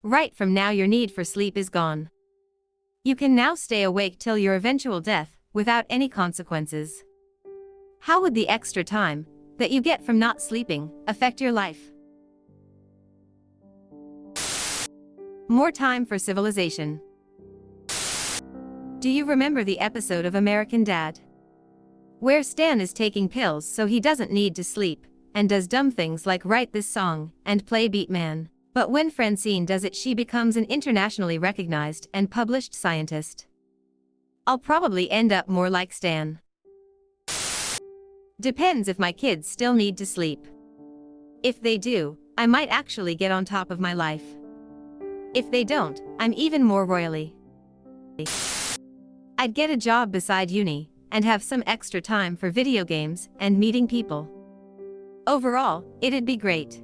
Right from now your need for sleep is gone. You can now stay awake till your eventual death, without any consequences. How would the extra time that you get from not sleeping affect your life? More time for civilization. Do you remember the episode of American Dad? Where Stan is taking pills so he doesn't need to sleep, and does dumb things like write this song and play Beat Man. But when Francine does it, she becomes an internationally recognized and published scientist. I'll probably end up more like Stan. Depends if my kids still need to sleep. If they do, I might actually get on top of my life. If they don't, I'm even more royally. I'd get a job beside uni, and have some extra time for video games and meeting people. Overall, it'd be great.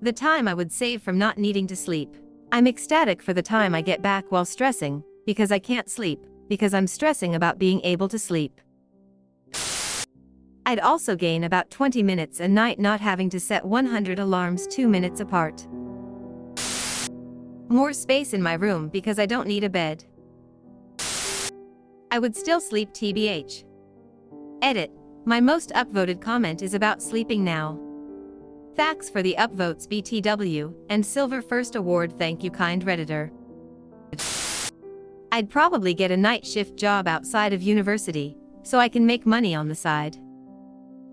The time I would save from not needing to sleep. I'm ecstatic for the time I get back while stressing, because I can't sleep, because I'm stressing about being able to sleep. I'd also gain about 20 minutes a night not having to set 100 alarms 2 minutes apart. More space in my room because I don't need a bed. I would still sleep tbh. Edit. My most upvoted comment is about sleeping now. Thanks for the upvotes BTW, and Silver First Award, thank you kind Redditor. I'd probably get a night shift job outside of university, so I can make money on the side.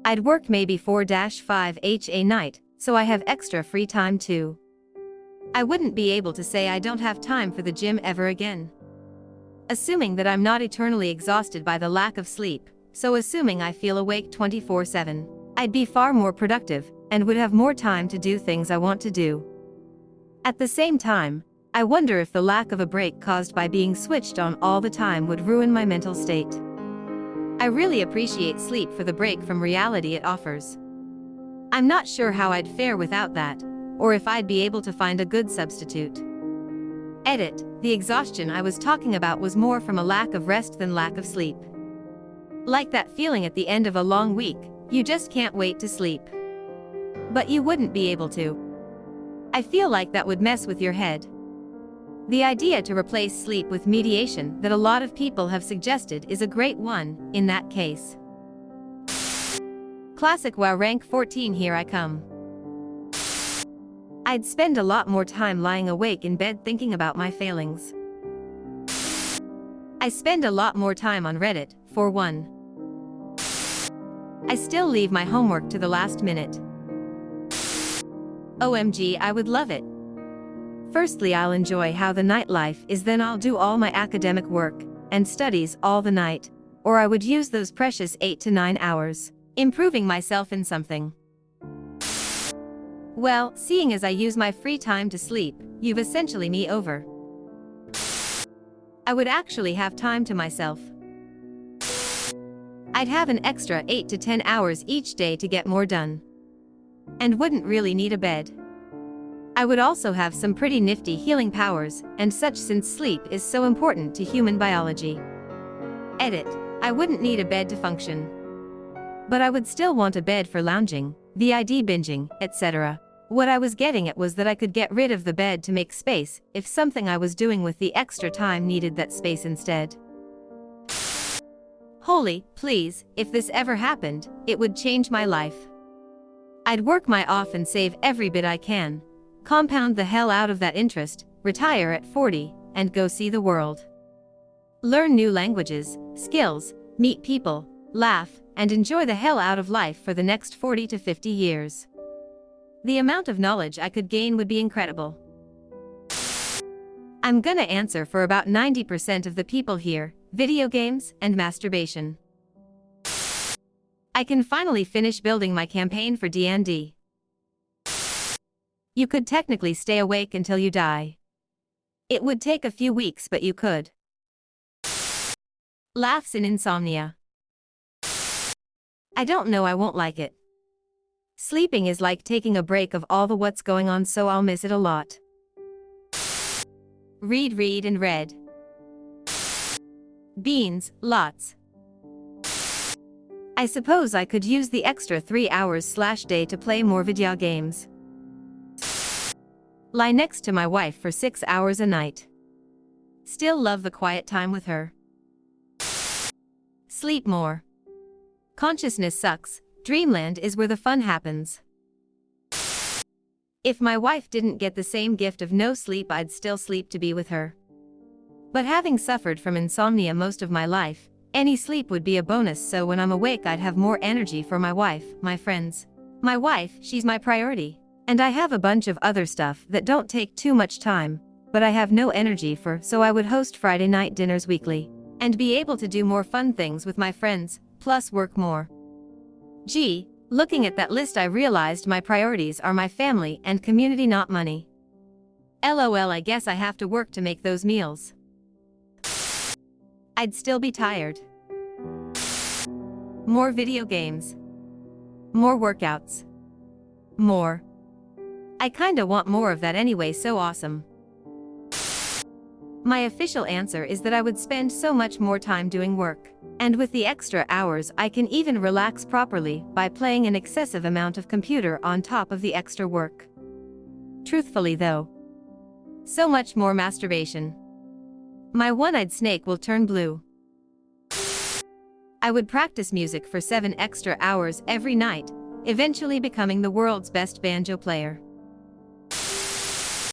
I'd work maybe 4-5 a night, so I have extra free time too. I wouldn't be able to say I don't have time for the gym ever again. Assuming that I'm not eternally exhausted by the lack of sleep, so assuming I feel awake 24/7, I'd be far more productive, and would have more time to do things I want to do. At the same time, I wonder if the lack of a break caused by being switched on all the time would ruin my mental state. I really appreciate sleep for the break from reality it offers. I'm not sure how I'd fare without that, or if I'd be able to find a good substitute. Edit. The exhaustion I was talking about was more from a lack of rest than lack of sleep. Like that feeling at the end of a long week, you just can't wait to sleep. But you wouldn't be able to. I feel like that would mess with your head. The idea to replace sleep with mediation that a lot of people have suggested is a great one, in that case. Classic WoW rank 14, here I come. I'd spend a lot more time lying awake in bed thinking about my failings. I spend a lot more time on Reddit, for one. I still leave my homework to the last minute. OMG, I would love it. Firstly, I'll enjoy how the nightlife is, then I'll do all my academic work and studies all the night, or I would use those precious 8 to 9 hours, improving myself in something. Well, seeing as I use my free time to sleep, you've essentially me over. I would actually have time to myself. I'd have an extra 8 to 10 hours each day to get more done. And wouldn't really need a bed. I would also have some pretty nifty healing powers and such, since sleep is so important to human biology. Edit. I wouldn't need a bed to function. But I would still want a bed for lounging, VID binging, etc. What I was getting at was that I could get rid of the bed to make space if something I was doing with the extra time needed that space instead. Holy, please, if this ever happened, it would change my life. I'd work my off and save every bit I can, compound the hell out of that interest, retire at 40, and go see the world. Learn new languages, skills, meet people, laugh, and enjoy the hell out of life for the next 40 to 50 years. The amount of knowledge I could gain would be incredible. I'm gonna answer for about 90% of the people here: video games and masturbation. I can finally finish building my campaign for D&D. You could technically stay awake until you die. It would take a few weeks, but you could. Laughs in insomnia. I don't know, I won't like it. Sleeping is like taking a break of all the what's going on, so I'll miss it a lot. Read and read. Beans, lots. I suppose I could use the extra 3 hours/day to play more video games. Lie next to my wife for 6 hours a night. Still love the quiet time with her. Sleep more. Consciousness sucks. Dreamland is where the fun happens. If my wife didn't get the same gift of no sleep, I'd still sleep to be with her. But having suffered from insomnia most of my life, any sleep would be a bonus, so when I'm awake I'd have more energy for my wife, my friends. My wife, she's my priority. And I have a bunch of other stuff that don't take too much time, but I have no energy for, so I would host Friday night dinners weekly. And be able to do more fun things with my friends, plus work more. Gee, looking at that list I realized my priorities are my family and community, not money. LOL, I guess I have to work to make those meals. I'd still be tired. More video games. More workouts. More. I kinda want more of that anyway, so awesome. My official answer is that I would spend so much more time doing work. And with the extra hours I can even relax properly by playing an excessive amount of computer on top of the extra work. Truthfully though, so much more masturbation. My one-eyed snake will turn blue. I would practice music for 7 extra hours every night, eventually becoming the world's best banjo player.